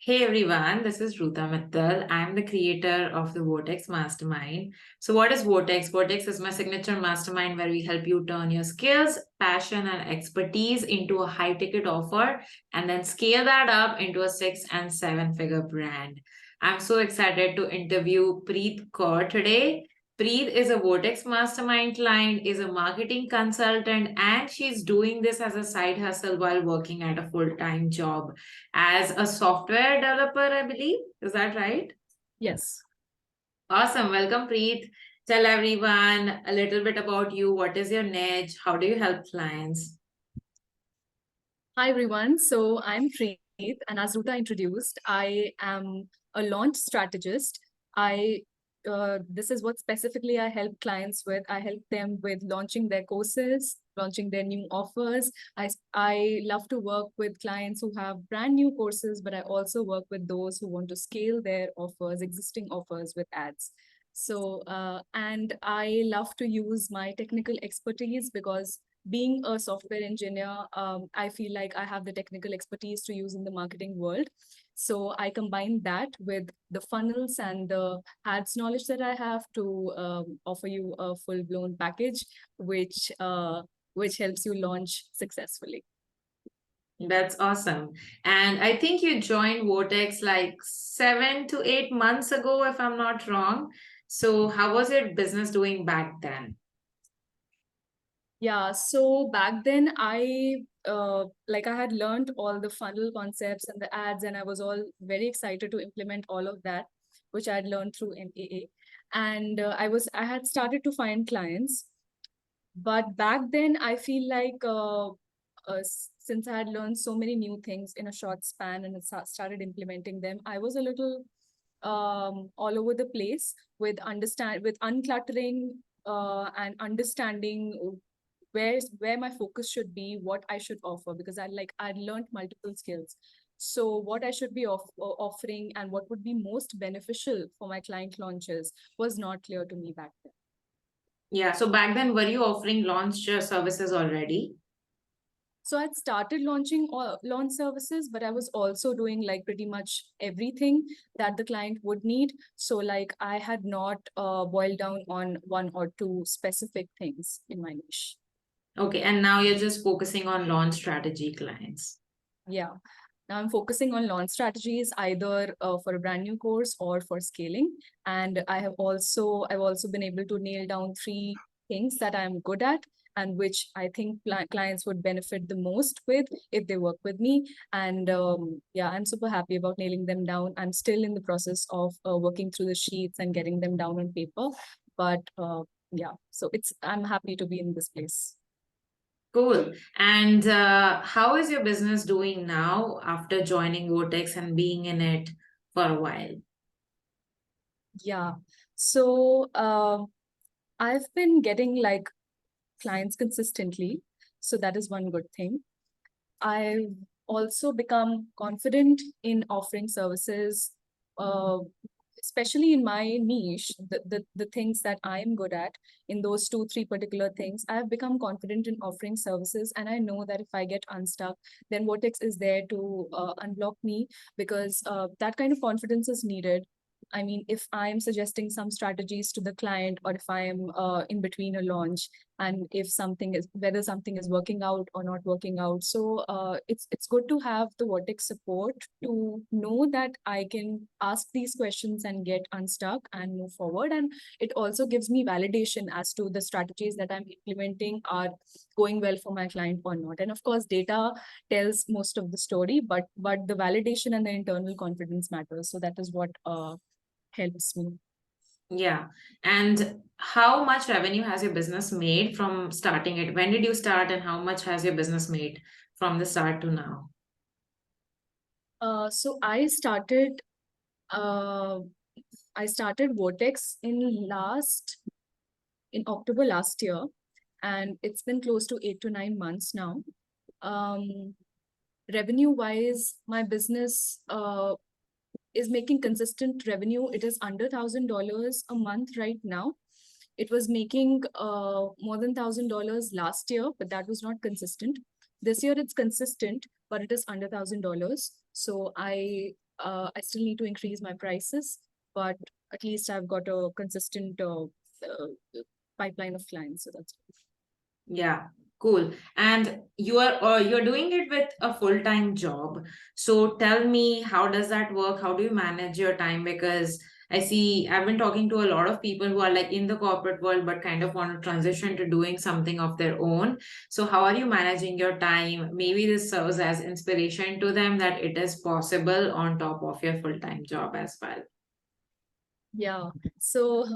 Hey everyone, this is Roota Mittal. I'm the creator of the Vortex Mastermind. So, what is Vortex? Vortex is my signature mastermind where we help you turn your skills, passion, and expertise into a high ticket offer and then scale that up into a 6 and 7 figure brand. I'm so excited to interview Preet Kaur today. Preet is a Vortex Mastermind client, is a marketing consultant, and she's doing this as a side hustle while working at a full time job as a software developer, I believe. Is that right? Yes. Awesome. Welcome, Preet. Tell everyone a little bit about you. What is your niche? How do you help clients? Hi, everyone. So I'm Preet, and as Ruta introduced, I am a launch strategist. I This is what specifically I help clients with. I help them with launching their courses, launching their new offers. I love to work with clients who have brand new courses, but I also work with those who want to scale their offers, existing offers with ads. And I love to use my technical expertise because being a software engineer, I feel like I have the technical expertise to use in the marketing world. So I combine that with the funnels and the ads knowledge that I have to offer you a full-blown package, which helps you launch successfully. That's awesome. And I think you joined Vortex like 7 to 8 months ago, if I'm not wrong. So, how was your business doing back then? Yeah, so back then I had learned all the funnel concepts and the ads, and I was all very excited to implement all of that, which I had learned through MAA. And I had started to find clients, but back then I feel like since I had learned so many new things in a short span and started implementing them, I was a little all over the place with uncluttering and understanding where my focus should be, what I should offer, because I learned multiple skills. So what I should be offering and what would be most beneficial for my client launches was not clear to me back then. Yeah. So, back then, were you offering launch services already? So I'd started launching launch services, but I was also doing like pretty much everything that the client would need. So like I had not boiled down on one or two specific things in my niche. Okay. And now you're just focusing on launch strategy clients. Yeah. Now I'm focusing on launch strategies either for a brand new course or for scaling. And I've also been able to nail down three things that I'm good at and which I think clients would benefit the most with if they work with me. And yeah, I'm super happy about nailing them down. I'm still in the process of working through the sheets and getting them down on paper. But yeah, so I'm happy to be in this place. Cool. And how is your business doing now after joining Vortex and being in it for a while? Yeah. So I've been getting like clients consistently. So that is one good thing. I've also become confident in offering services, uh, especially in my niche, the things that I'm good at, in those two, three particular things. I have become confident in offering services. And I know that if I get unstuck, then Vortex is there to unblock me because that kind of confidence is needed. I mean, if I'm suggesting some strategies to the client or if I'm in between a launch, and if whether something is working out or not working out, so it's good to have the Vortex support to know that I can ask these questions and get unstuck and move forward. And it also gives me validation as to the strategies that I'm implementing are going well for my client or not. And of course data tells most of the story, but the validation and the internal confidence matters. So that is what helps me. Yeah. And how much revenue has your business made from starting it? When did you start and how much has your business made from the start to now? So uh, I started Vortex in October last year, and it's been close to 8 to 9 months now. Um, Revenue wise, my business is making consistent revenue. It is under $1,000 a month right now. It was making more than $1,000 last year, but that was not consistent. This year it's consistent, but it is under $1,000. So I I still need to increase my prices, but at least I've got a consistent pipeline of clients. So that's good. Yeah, cool. And you're doing it with a full-time job. So tell me, how does that work? How do you manage your time? Because I see I've been talking to a lot of people who are like in the corporate world but kind of want to transition to doing something of their own. So how are you managing your time? Maybe this serves as inspiration to them that it is possible on top of your full-time job as well. Yeah. So,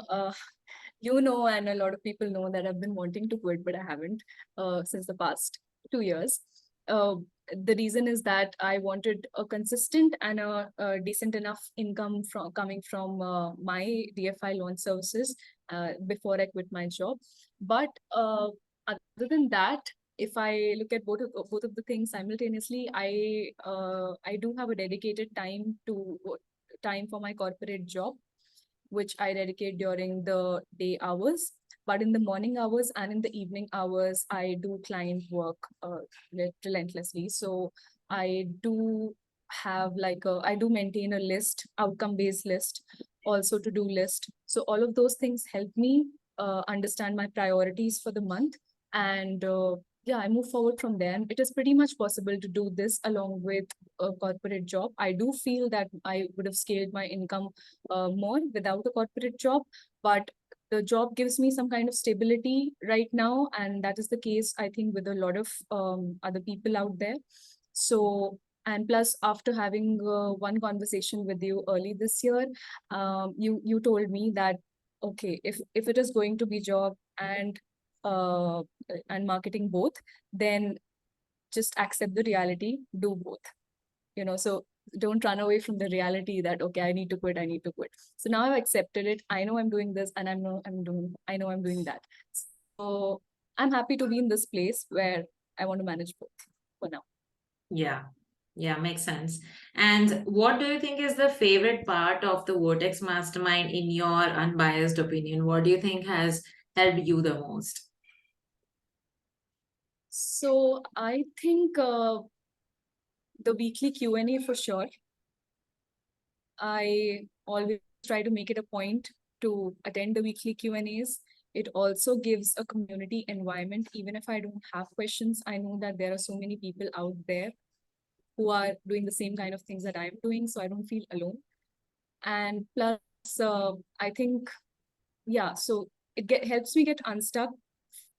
you know, and a lot of people know that I've been wanting to quit, but I haven't since the past 2 years. Uh, the reason is that I wanted a consistent and a decent enough income from coming from my DFI loan services before I quit my job. But other than that, if I look at both of the things simultaneously, I do have a dedicated time for my corporate job, which I dedicate during the day hours. But in the morning hours and in the evening hours, I do client work relentlessly. So I do have I do maintain a list, outcome-based list, also to-do list. So all of those things help me understand my priorities for the month. And yeah, I move forward from there. And it is pretty much possible to do this along with a corporate job. I do feel that I would have scaled my income more without a corporate job, but the job gives me some kind of stability right now, and that is the case, I think, with a lot of other people out there. So, and plus, after having one conversation with you early this year, you told me that okay, if it is going to be job uh, and marketing both, then just accept the reality, do both. So don't run away from the reality that okay, I need to quit. So now I've accepted it. I know I'm doing this, and I know I'm doing that. So I'm happy to be in this place where I want to manage both for now. Yeah. Yeah, makes sense. And what do you think is the favorite part of the Vortex Mastermind in your unbiased opinion? What do you think has helped you the most? So I think the weekly Q&A for sure. I always try to make it a point to attend the weekly Q&As. It also gives a community environment. Even if I don't have questions, I know that there are so many people out there who are doing the same kind of things that I'm doing, so I don't feel alone. And plus, I think, yeah, so helps me get unstuck.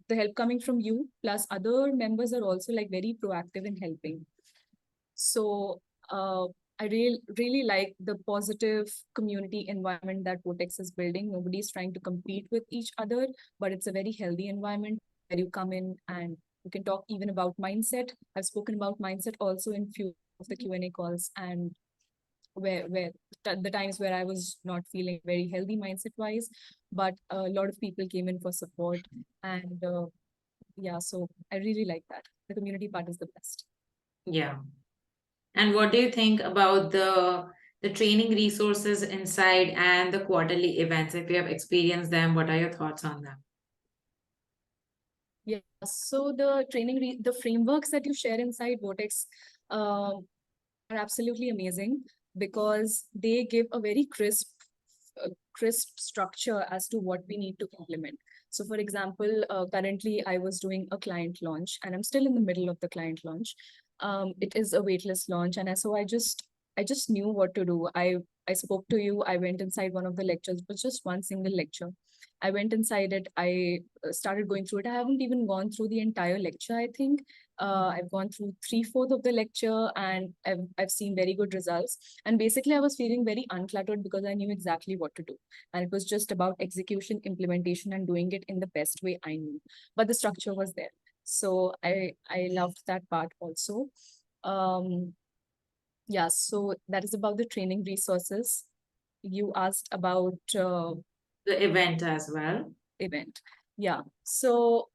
The help coming from you, plus other members are also like very proactive in helping. So I really like the positive community environment that Vortex is building. Nobody's trying to compete with each other, but it's a very healthy environment where you come in and you can talk even about mindset. I've spoken about mindset also in few of the Q&A calls, and where the times where I was not feeling very healthy mindset wise, but a lot of people came in for support. And yeah, so I really like that. The community part is the best. Yeah. And what do you think about the training resources inside and the quarterly events? If you have experienced them, what are your thoughts on them? Yeah, so the the frameworks that you share inside Vortex are absolutely amazing because they give a very crisp structure as to what we need to implement. So for example, currently I was doing a client launch and I'm still in the middle of the client launch. It is a waitlist launch, and so I just knew what to do. I spoke to you. I went inside one of the lectures. It was just one single lecture. I went inside it. I started going through it. I haven't even gone through the entire lecture, I think. I've gone through 3/4 of the lecture, and I've seen very good results. And basically, I was feeling very uncluttered because I knew exactly what to do. And it was just about execution, implementation, and doing it in the best way I knew. But the structure was there. So I loved that part also. Um, yeah, so that is about the training resources. You asked about The event as well. event. Yeah. So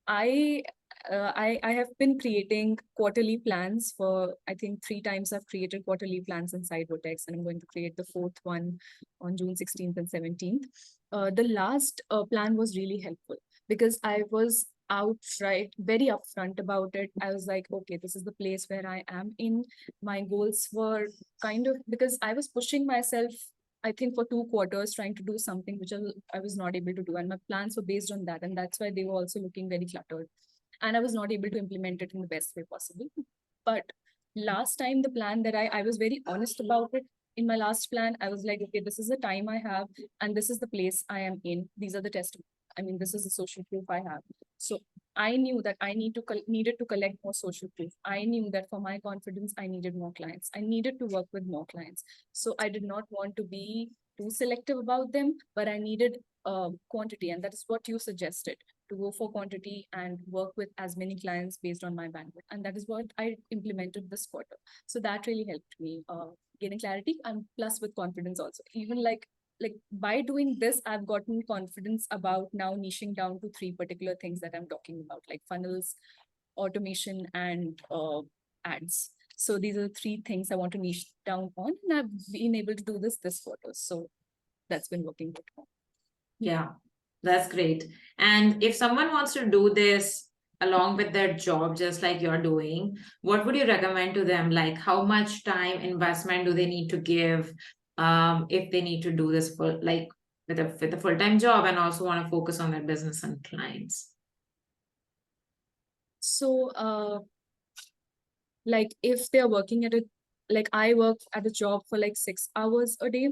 I I have been creating quarterly plans for, I think, 3 times I've created quarterly plans inside Vortex, and I'm going to create the fourth one on June 16th and 17th. The last plan was really helpful because I was outright, very upfront about it. I was like, okay, this is the place where I am in. My goals were kind of, because I was pushing myself, I think for 2 quarters, trying to do something which I was not able to do. And my plans were based on that. And that's why they were also looking very cluttered. And I was not able to implement it in the best way possible. But last time, the plan that I was very honest about it. In my last plan, I was like, okay, this is the time I have, and this is the place I am in. These are the this is the social proof I have. So I knew that I needed to collect more social proof. I knew that for my confidence, I needed more clients. I needed to work with more clients. So I did not want to be too selective about them, but I needed quantity, and that is what you suggested, to go for quantity and work with as many clients based on my bandwidth. And that is what I implemented this quarter. So that really helped me gaining clarity, and plus with confidence also. Even like by doing this, I've gotten confidence about now niching down to 3 particular things that I'm talking about, like funnels, automation, and ads. So these are the 3 things I want to niche down on, and I've been able to do this quarter. So that's been working good. Yeah, that's great. And if someone wants to do this along with their job, just like you're doing, what would you recommend to them? Like, how much time investment do they need to give if they need to do this for like with a full-time job and also want to focus on their business and clients? So like if they're working at a, like I work at a job for like 6 hours a day,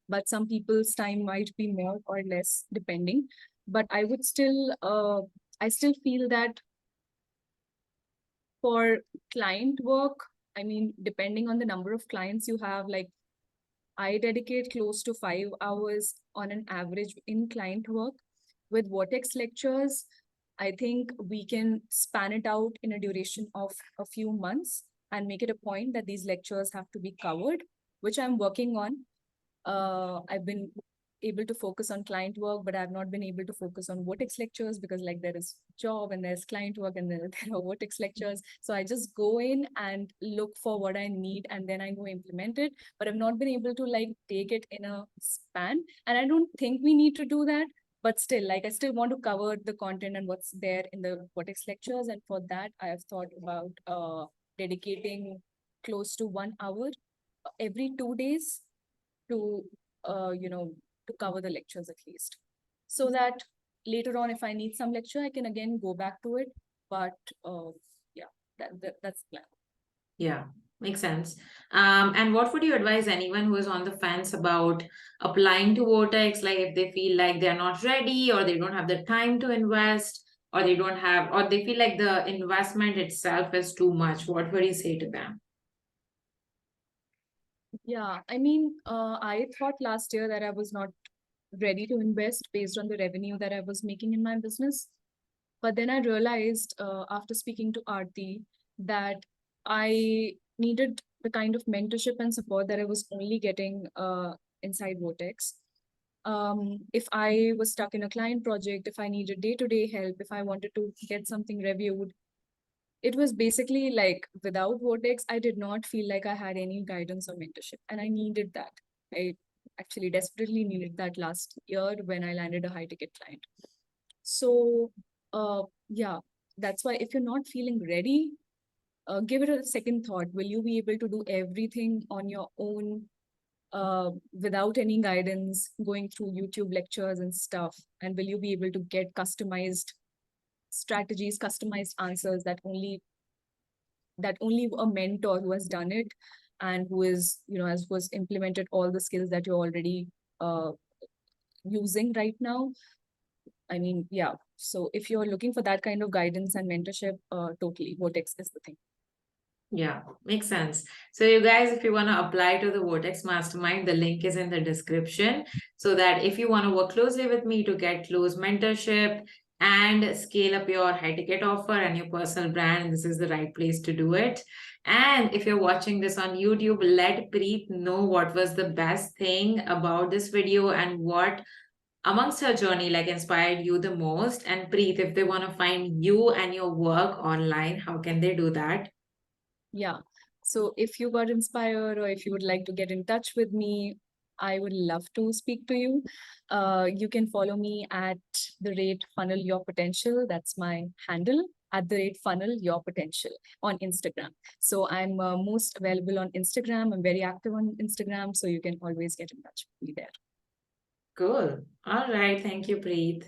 but some people's time might be more or less depending. But I would still I still feel that for client work, I mean, depending on the number of clients you have, like I dedicate close to 5 hours on an average in client work. With Vortex lectures, I think we can span it out in a duration of a few months and make it a point that these lectures have to be covered, which I'm working on. I've been able to focus on client work, but I've not been able to focus on Vortex lectures because like there is job and there's client work and then there are Vortex lectures. So I just go in and look for what I need and then I go implement it. But I've not been able to like take it in a span. And I don't think we need to do that. But still, like I still want to cover the content and what's there in the Vortex lectures. And for that, I have thought about dedicating close to 1 hour every 2 days to to cover the lectures at least, so that later on if I need some lecture I can again go back to it. But yeah, that's the plan. Yeah, makes sense. And what would you advise anyone who is on the fence about applying to Vortex? Like if they feel like they're not ready or they don't have the time to invest or they don't have, or they feel like the investment itself is too much, what would you say to them? Yeah, I mean, I thought last year that I was not ready to invest based on the revenue that I was making in my business. But then I realized after speaking to Aarti that I needed the kind of mentorship and support that I was only getting inside Vortex. If I was stuck in a client project, if I needed day-to-day help, if I wanted to get something reviewed, it was basically like without Vortex, I did not feel like I had any guidance or mentorship. And I needed that. I actually desperately needed that last year when I landed a high ticket client. So yeah, that's why if you're not feeling ready, give it a second thought. Will you be able to do everything on your own without any guidance, going through YouTube lectures and stuff? And will you be able to get customized strategies, customized answers that only a mentor who has done it and who is, has was implemented all the skills that you're already uh, using right now? I mean, yeah. So if you're looking for that kind of guidance and mentorship, totally, Vortex is the thing. Yeah, makes sense. So you guys, if you want to apply to the Vortex Mastermind, the link is in the description. So that if you want to work closely with me to get close mentorship and scale up your high ticket offer and your personal brand, this is the right place to do it. And if you're watching this on YouTube, let Preet know what was the best thing about this video and what amongst her journey like inspired you the most. And Preet, if they want to find you and your work online, how can they do that? Yeah. So if you got inspired or if you would like to get in touch with me, I would love to speak to you. You can follow me at the rate funnel your potential. That's my handle, at the rate funnel your potential on Instagram. So I'm most available on Instagram. I'm very active on Instagram. So you can always get in touch with me there. Cool. All right. Thank you, Preet.